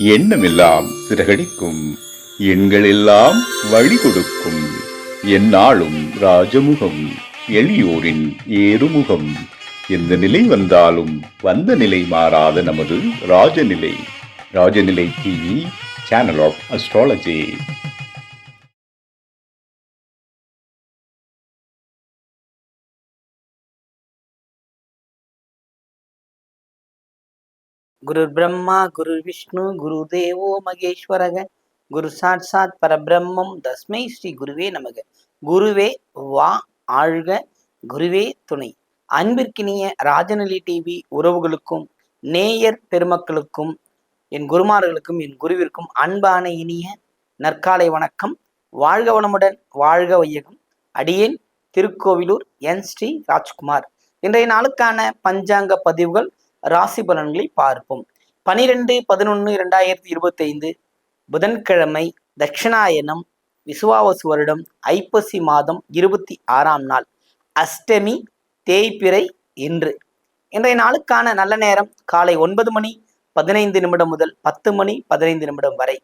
எண்ணமெல்லாம் சிறகடிக்கும், எண்களெல்லாம் வழி கொடுக்கும், எந்நாளும் ராஜமுகம், எளியோரின் ஏறுமுகம். எந்த நிலை வந்தாலும் வந்த நிலை மாறாத நமது Rajanilai. Rajanilai TV, channel of astrology. குரு பிரம்மா குரு விஷ்ணு குரு தேவோ மகேஸ்வரக குரு சாட்சாத் பரபிரம்மம் தஸ்மை ஸ்ரீ குருவே நமக. குருவே வா ஆழ்க, குருவே துணை. அன்பிற்கினிய ராஜநிலை டிவி உறவுகளுக்கும் நேயர் பெருமக்களுக்கும் என் குருமார்களுக்கும் என் குருவிற்கும் அன்பான இனிய நற்காலை வணக்கம். வாழ்க வளமுடன், வாழ்க வையகம். அடியேன் திருக்கோவிலூர் என் ஸ்ரீ ராஜ்குமார். இன்றைய நாளுக்கான பஞ்சாங்க பதிவுகள், ராசி பலன்களை பார்ப்போம். 12/11/2025 புதன்கிழமை, தட்சிணாயனம், விசுவாவசு வருடம், ஐப்பசி மாதம் 26ஆம் நாள், அஷ்டமி, தேய்பிறை. இன்றைய நாளுக்கான நல்ல நேரம் காலை 9:15 முதல் 10:15 வரை.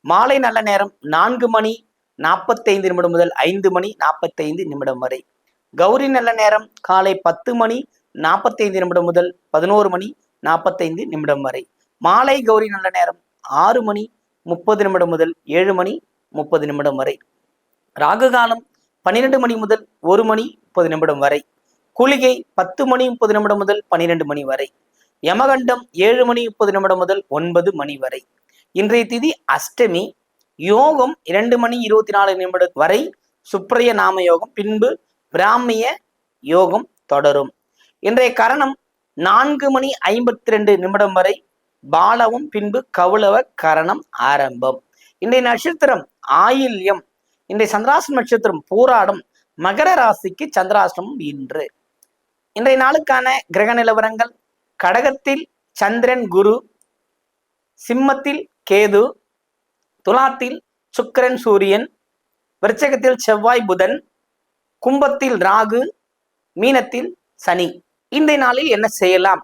மாலை நல்ல நேரம் 4:45 முதல் 5:45 வரை. கௌரி நல்ல நேரம் காலை 10:45 முதல் 11:45 வரை. மாலை கௌரி நல்ல நேரம் 6:30 முதல் 7:30 வரை. ராகு காலம் 12 மணி முதல் 1:30 வரை. குளிகை 10:30 முதல் 12 வரை. யமகண்டம் 7:30 முதல் 9 வரை. இன்றைய திதி அஷ்டமி. யோகம் 2:24 வரை சுப்ரய நாம யோகம், பின்பு பிராமிய யோகம் தொடரும். இன்றைய கரணம் 4:52 வரை பாலவும், பின்பு கௌளவ கரணம் ஆரம்பம். இன்றைய நட்சத்திரம் ஆயில்யம். இன்றைய சந்திராஷ்டம நட்சத்திரம் பூராடம். மகர ராசிக்கு சந்திராஷ்டமம் இன்று. இன்றைய நாளுக்கான கிரக நிலவரங்கள்: கடகத்தில் சந்திரன் குரு, சிம்மத்தில் கேது, துலாத்தில் சுக்கிரன் சூரியன், விருச்சகத்தில் செவ்வாய் புதன், கும்பத்தில் ராகு, மீனத்தில் சனி. இன்றைய நாளில் என்ன செய்யலாம்?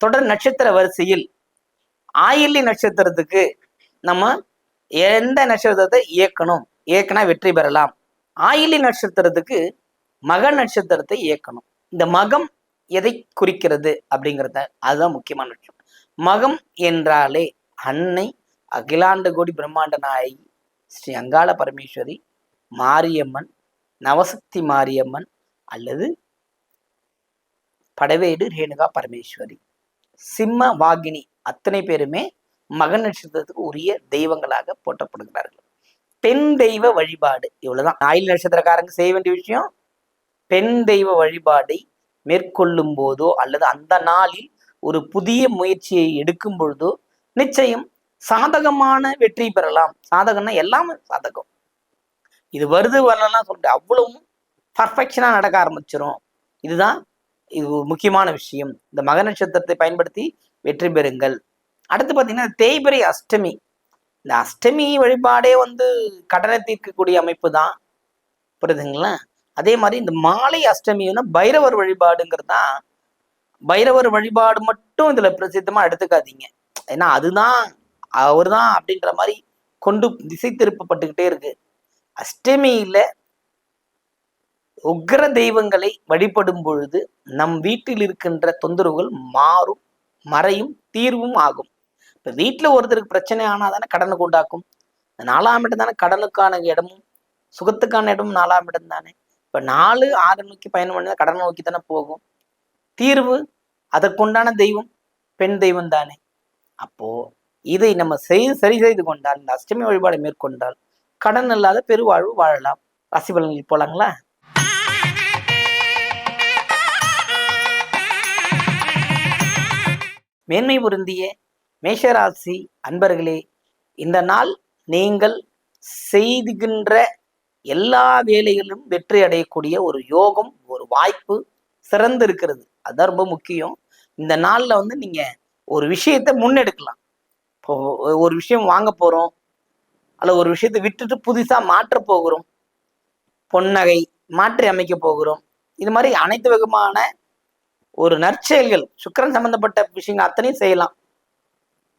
தொடர் நட்சத்திர வரிசையில் ஆயில்லி நட்சத்திரத்துக்கு நம்ம எந்த நட்சத்திரத்தை இயக்கினா வெற்றி பெறலாம்? ஆயில்லி நட்சத்திரத்துக்கு மக நட்சத்திரத்தை இயக்கணும். இந்த மகம் எதை குறிக்கிறது அப்படிங்கிறத, அதுதான் முக்கியமான விஷயம். மகம் என்றாலே அன்னை அகிலாண்ட கோடி பிரம்மாண்ட நாயகி ஸ்ரீ அங்காள பரமேஸ்வரி, மாரியம்மன், நவசக்தி மாரியம்மன் அல்லது படவேடு ரேணுகா பரமேஸ்வரி, சிம்ம வாகினி, அத்தனை பேருமே மக நட்சத்திரத்துக்கு உரிய தெய்வங்களாக போற்றப்படுகிறார்கள். பெண் தெய்வ வழிபாடு, இவ்வளவுதான் ஆயில் நட்சத்திரக்காரங்க செய்ய வேண்டிய விஷயம். பெண் தெய்வ வழிபாடை மேற்கொள்ளும் போதோ அல்லது அந்த நாளில் ஒரு புதிய முயற்சியை எடுக்கும் பொழுதோ நிச்சயம் சாதகமான வெற்றி பெறலாம். சாதகம்னா எல்லாமே சாதகம். இது வருது வரலாம் சொல்லிட்டு அவ்வளவும் பர்ஃபெக்ஷனா நடக்க ஆரம்பிச்சிடும். இதுதான் இது முக்கியமான விஷயம். இந்த மக நட்சத்திரத்தை பயன்படுத்தி வெற்றி பெறுங்கள். அடுத்து பார்த்தீங்கன்னா தேய்பிறை அஷ்டமி. இந்த அஷ்டமி வழிபாடே கடனை தீர்க்கக்கூடிய அமைப்பு தான், புரியுதுங்களா? அதே மாதிரி இந்த மாலை அஷ்டமின்னா பைரவர் வழிபாடுங்கிறது தான். பைரவர் வழிபாடு மட்டும் இதுல பிரசித்தமா எடுத்துக்காதீங்க. ஏன்னா அதுதான் அவர் தான் அப்படின்ற மாதிரி கொண்டு திசை திருப்பப்பட்டுக்கிட்டே இருக்கு. அஷ்டமியில உக்ர தெய்வங்களை வழிபடும் பொழுது நம் வீட்டில் இருக்கின்ற தொந்தரவுகள் மாறும், மறையும், தீர்வும் ஆகும். இப்ப வீட்டுல ஒருத்தருக்கு பிரச்சனை ஆனா தானே கடனுக்கு உண்டாக்கும். 4ஆம் இடம் தானே கடனுக்கான இடமும் சுகத்துக்கான இடமும் 4ஆம் இடம் தானே. இப்ப 4, 6 நோக்கி பயணம் பண்ணா கடனை நோக்கி தானே போகும். தீர்வு அதற்குண்டான தெய்வம் பெண் தெய்வம் தானே. அப்போ இதை நம்ம சரி செய்து கொண்டால், இந்த அஷ்டமி வழிபாடை மேற்கொண்டால் கடன் இல்லாத பெருவாழ்வு வாழலாம். ராசி பலன்கள் போலாங்களா? மேன்மை பொருந்திய மேஷராசி அன்பர்களே, இந்த நாள் நீங்கள் செய்துகின்ற எல்லா வேலைகளிலும் வெற்றி அடையக்கூடிய ஒரு யோகம், ஒரு வாய்ப்பு சிறந்து இருக்கிறது. அதுதான் ரொம்ப முக்கியம். இந்த நாள்ல நீங்க ஒரு விஷயத்தை முன்னெடுக்கலாம். இப்போ ஒரு விஷயம் வாங்க போறோம், அல்ல ஒரு விஷயத்தை விட்டுட்டு புதுசா மாற்ற போகிறோம், பொன்னகை மாற்றி அமைக்க போகிறோம். இது மாதிரி அனைத்து விதமான ஒரு நற்செயல்கள், சுக்கிரன் சம்பந்தப்பட்ட விஷயங்கள் அத்தனையும் செய்யலாம்.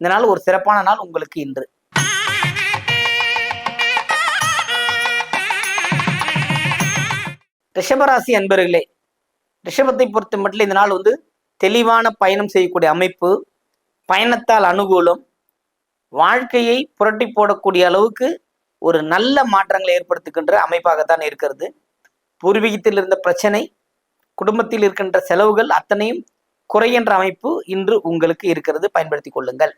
இந்த நாள் ஒரு சிறப்பான நாள் உங்களுக்கு இன்று. ரிஷபராசி அன்பர்களே, ரிஷபத்தை பொறுத்த மட்டும் இந்த நாள் வந்து தெளிவான பயணம் செய்யக்கூடிய அமைப்பு, பயணத்தால் அனுகூலம், வாழ்க்கையை புரட்டி போடக்கூடிய அளவுக்கு ஒரு நல்ல மாற்றங்களை ஏற்படுத்துகின்ற அமைப்பாகத்தான் இருக்கிறது. பூர்வீகத்தில் இருந்த பிரச்சனை, குடும்பத்தில் இருக்கின்ற செலவுகள் அத்தனையும் குறைகின்ற அமைப்பு இன்று உங்களுக்கு இருக்கிறது. பயன்படுத்திக் கொள்ளுங்கள்.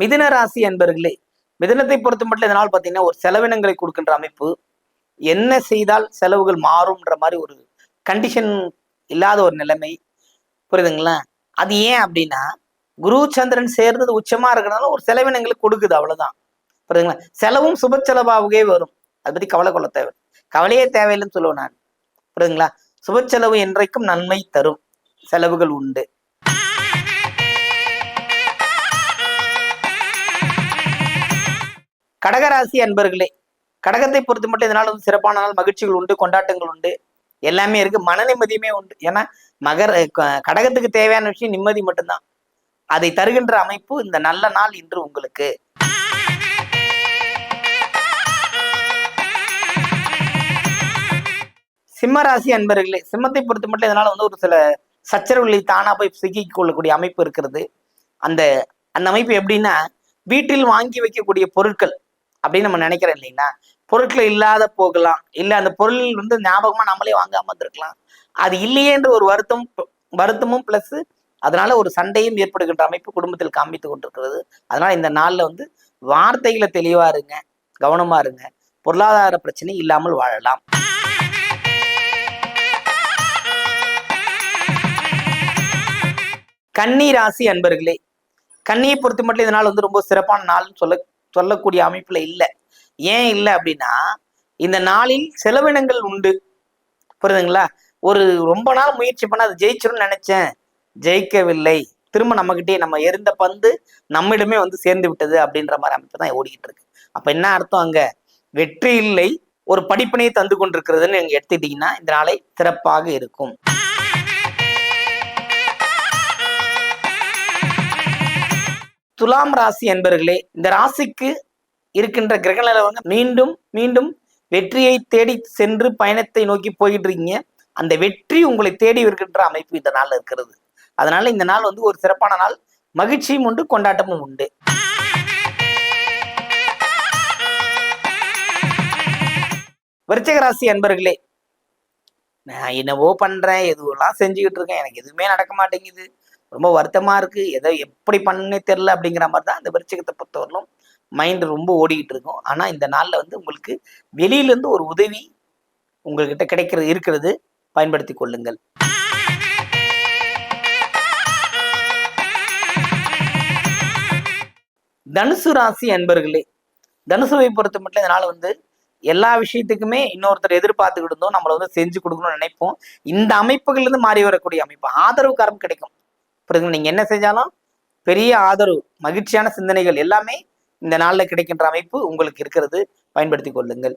மிதுன ராசி அன்பர்களே, மிதுனத்தை பொறுத்த மட்டும் இந்த நாள் பார்த்தீங்கன்னா ஒரு செலவினங்களை கொடுக்கின்ற அமைப்பு. என்ன செய்தால் செலவுகள் மாறும்ன்ற மாதிரி ஒரு கண்டிஷன் இல்லாத ஒரு நிலைமை, புரியுதுங்களா? அது ஏன் அப்படின்னா குரு சந்திரன் சேர்ந்தது உச்சமா இருக்கிறதுனால ஒரு செலவினங்களுக்கு கொடுக்குது, அவ்வளவுதான். புரியுதுங்களா? செலவும் சுப செலவாகவே வரும், அதை பத்தி கவலை கொள்ள தேவை, கவலையே தேவையில்லைன்னு சொல்லுவேன் நான். புரியுதுங்களா? சுப செலவு என்றைக்கும் நன்மை தரும், செலவுகள் உண்டு. கடகராசி அன்பர்களே, கடகத்தை பொறுத்த மட்டும் இதனால வந்து சிறப்பான நாள், மகிழ்ச்சிகள் உண்டு, கொண்டாட்டங்கள் உண்டு, எல்லாமே இருக்கு, மன நிம்மதியுமே உண்டு. ஏன்னா கடகத்துக்கு தேவையான விஷயம் நிம்மதி மட்டும்தான். அதை தருகின்ற அமைப்பு இந்த நல்ல நாள் இன்று உங்களுக்கு. சிம்மராசி அன்பர்களே, சிம்மத்தை பொறுத்த மட்டும் இதனால வந்து ஒரு சில சச்சரவுகளில் தானா போய் சிக்கிக் கொள்ளக்கூடிய அமைப்பு இருக்கிறது. அந்த அந்த அமைப்பு எப்படின்னா, வீட்டில் வாங்கி வைக்கக்கூடிய பொருட்கள் அப்படின்னு நம்ம நினைக்கிறோம் இல்லைங்களா? பொருட்கள் இல்லாத போகலாம், இல்லை அந்த பொருள் வந்து ஞாபகமா நம்மளே வாங்காம இருக்கலாம். அது இல்லையேன்ற ஒரு வருத்தமும் பிளஸ் அதனால ஒரு சண்டையும் ஏற்படுகின்ற அமைப்பு குடும்பத்தில் காமித்து கொண்டிருக்கிறது. அதனால இந்த நாள்ல வந்து வார்த்தைகளை தெளிவா இருங்க, கவனமா இருங்க, பொருளாதார பிரச்சனை இல்லாமல் வாழலாம். கன்னி ராசி அன்பர்களே, கன்னியை பொறுத்த மட்டும் இதனால் வந்து ரொம்ப சிறப்பான நாள்னு சொல்லக்கூடிய அமைப்புல இல்லை. ஏன் இல்லை அப்படின்னா, இந்த நாளில் செலவினங்கள் உண்டு, புரியுதுங்களா? ஒரு ரொம்ப நாள் முயற்சி பண்ண அது ஜெயிச்சிரும்னு நினைச்சேன், ஜெயிக்கவில்லை, திரும்ப நம்மகிட்டே நம்ம எரிந்த பந்து நம்மிடமே வந்து சேர்ந்து விட்டது அப்படின்ற மாதிரி அமைப்பு தான் ஓடிக்கிட்டு இருக்கு. அப்ப என்ன அர்த்தம்? அங்க வெற்றி இல்லை, ஒரு படிப்பினையை தந்து கொண்டிருக்கிறதுன்னு நீங்க எடுத்துட்டீங்கன்னா இந்த நாளை சிறப்பாக இருக்கும். துலாம் ராசி என்பர்களே, இந்த ராசிக்கு இருக்கின்ற கிரக நிலவரங்க மீண்டும் மீண்டும் வெற்றியை தேடி சென்று பயணத்தை நோக்கி போயிட்டு இருக்கீங்க. அந்த வெற்றி உங்களை தேடி இருக்கின்ற அமைப்பு இந்த நாள் இருக்கிறது. அதனால இந்த நாள் வந்து ஒரு சிறப்பான நாள், மகிழ்ச்சியும் உண்டு, கொண்டாட்டமும் உண்டு. விருச்சிக ராசி அன்பர்களே, நான் என்னவோ பண்றேன், எதுவெல்லாம் செஞ்சுக்கிட்டு இருக்கேன், எனக்கு எதுவுமே நடக்க மாட்டேங்குது, ரொம்ப வருத்தமா இருக்கு, எதை எப்படி பண்ணே தெரியல அப்படிங்கிற மாதிரி தான் இந்த விருச்சிகத்தை பொறுத்தவரையிலும் மைண்ட் ரொம்ப ஓடிக்கிட்டு இருக்கும். ஆனா இந்த நாள்ல வந்து உங்களுக்கு வெளியில இருந்து ஒரு உதவி உங்ககிட்ட இருக்கிறது, பயன்படுத்தி கொள்ளுங்கள். தனுசு ராசி அன்பர்களே, தனுசுவை பொறுத்த மட்டும் இதனால வந்து எல்லா விஷயத்துக்குமே இன்னொருத்தர் எதிர்பார்த்துக்கிட்டு இருந்தோம், நம்மளை வந்து செஞ்சு கொடுக்கணும்னு நினைப்போம். இந்த அமைப்புகள்ல இருந்து மாறி வரக்கூடிய அமைப்பு, ஆதரவு காரம் கிடைக்கும். புரியுதுங்க? நீங்க என்ன செஞ்சாலும் பெரிய ஆதரவு, மகிழ்ச்சியான சிந்தனைகள் எல்லாமே இந்த நாள்ல கிடைக்கின்ற அமைப்பு உங்களுக்கு இருக்கிறது, பயன்படுத்தி கொள்ளுங்கள்.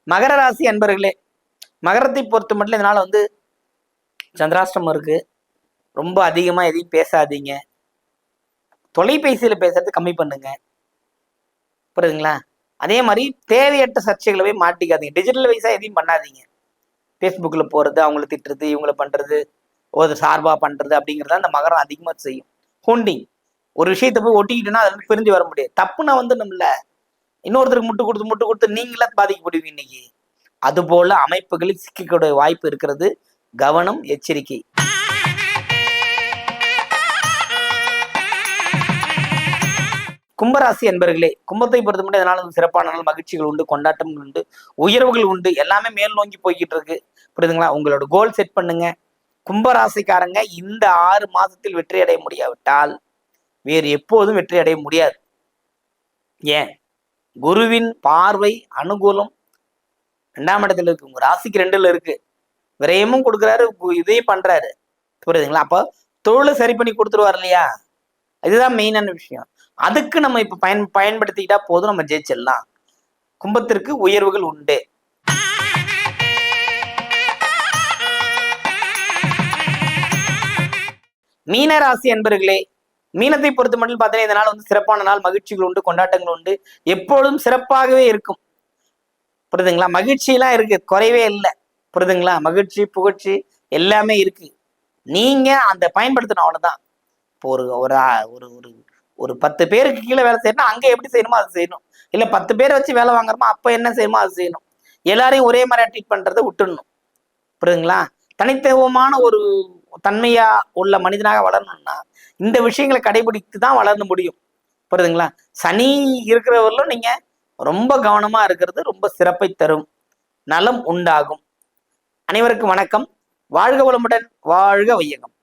மகர ராசி அன்பர்களே, மகரத்தை பொறுத்த மட்டும் இதனால வந்து சந்திராஷ்டமம் இருக்கு, ரொம்ப அதிகமா எதையும் பேசாதீங்க, தொலைபேசியில பேசுறது கம்மி பண்ணுங்க, புரியுதுங்களா? அதே மாதிரி தேவையற்ற சர்ச்சைகளை போய் மாட்டிக்காதீங்க, டிஜிட்டல் வைஸா எதையும் பண்ணாதீங்க. ஃபேஸ்புக்கில் போகிறது, அவங்கள திட்டுறது, இவங்களை பண்ணுறது, ஒரு சார்பாக பண்ணுறது அப்படிங்கிறத அந்த மகரம் அதிகமாக செய்யும். ஹோண்டிங், ஒரு விஷயத்தை போய் ஒட்டிக்கிட்டுனா அதுல பிரிஞ்சு வர முடியாது. தப்புனா வந்து நம்மள இன்னொருத்தருக்கு முட்டு கொடுத்து நீங்களா பாதிக்கப்படுவீங்க இன்னைக்கு. அது போல அமைப்புகளில் சிக்கக்கூடிய வாய்ப்பு இருக்கிறது, கவனம், எச்சரிக்கை. கும்பராசி என்பர்களே, கும்பத்தை பொறுத்த மட்டும் இதனால சிறப்பான நாள், மகிழ்ச்சிகள் உண்டு, கொண்டாட்டங்கள் உண்டு, உயர்வுகள் உண்டு, எல்லாமே மேல் நோக்கி போய்கிட்டு இருக்கு, புரியுதுங்களா? உங்களோட கோல் செட் பண்ணுங்க. கும்பராசிக்காரங்க இந்த 6 மாதத்தில் வெற்றி அடைய முடியாவிட்டால் வேறு எப்போதும் வெற்றி அடைய முடியாது. ஏன்? குருவின் பார்வை அனுகூலம் 2ஆம் இடத்துல இருக்கு, உங்க ராசிக்கு 2ல இருக்கு, விரயமும் கொடுக்குறாரு, இதையும் பண்றாரு, புரியுதுங்களா? அப்போ தொழிலை சரி பண்ணி கொடுத்துருவார் இல்லையா? இதுதான் மெயினான விஷயம். அதுக்கு நம்ம இப்ப பயன்படுத்திக்கிட்டா போதும், நம்ம ஜெயிச்சிடலாம். கும்பத்திற்கு உயர்வுகள் உண்டு. மீனராசி அன்பர்களே, மீனத்தை பொறுத்த மட்டும் பார்த்தீங்கன்னா இந்த நாள் வந்து சிறப்பான நாள். மகிழ்ச்சிகள் உண்டு, கொண்டாட்டங்கள் உண்டு, எப்பொழுதும் சிறப்பாகவே இருக்கும். புரியுதுங்களா? மகிழ்ச்சியெல்லாம் இருக்கு, குறைவே இல்லை. புரியுதுங்களா? மகிழ்ச்சி புகழ்ச்சி எல்லாமே இருக்கு. நீங்க அந்த பயன்படுத்தணும், அவ்வளவுதான். இப்போ ஒரு ஒரு ஒரு ஒரு 10 பேருக்கு கீழே வேலை செய்யணும், அங்க எப்படி செய்யணுமோ அது செய்யணும். இல்ல 10 பேரை வச்சு வேலை வாங்குறோமோ அப்ப என்ன செய்யணுமோ அது செய்யணும். எல்லாரையும் ஒரே மாதிரி ட்ரீட் பண்றதை விட்டுடணும். புரியுதுங்களா? தனித்துவமான ஒரு தன்மையா உள்ள மனிதனாக வளரணும்னா இந்த விஷயங்களை கடைபிடித்து தான் வளர்ந்து முடியும். புரியுதுங்களா? சனி இருக்கிறவர்களும் நீங்க ரொம்ப கவனமா இருக்கிறது ரொம்ப சிறப்பை தரும், நலம் உண்டாகும். அனைவருக்கும் வணக்கம். வாழ்க வளமுடன், வாழ்க வையகம்.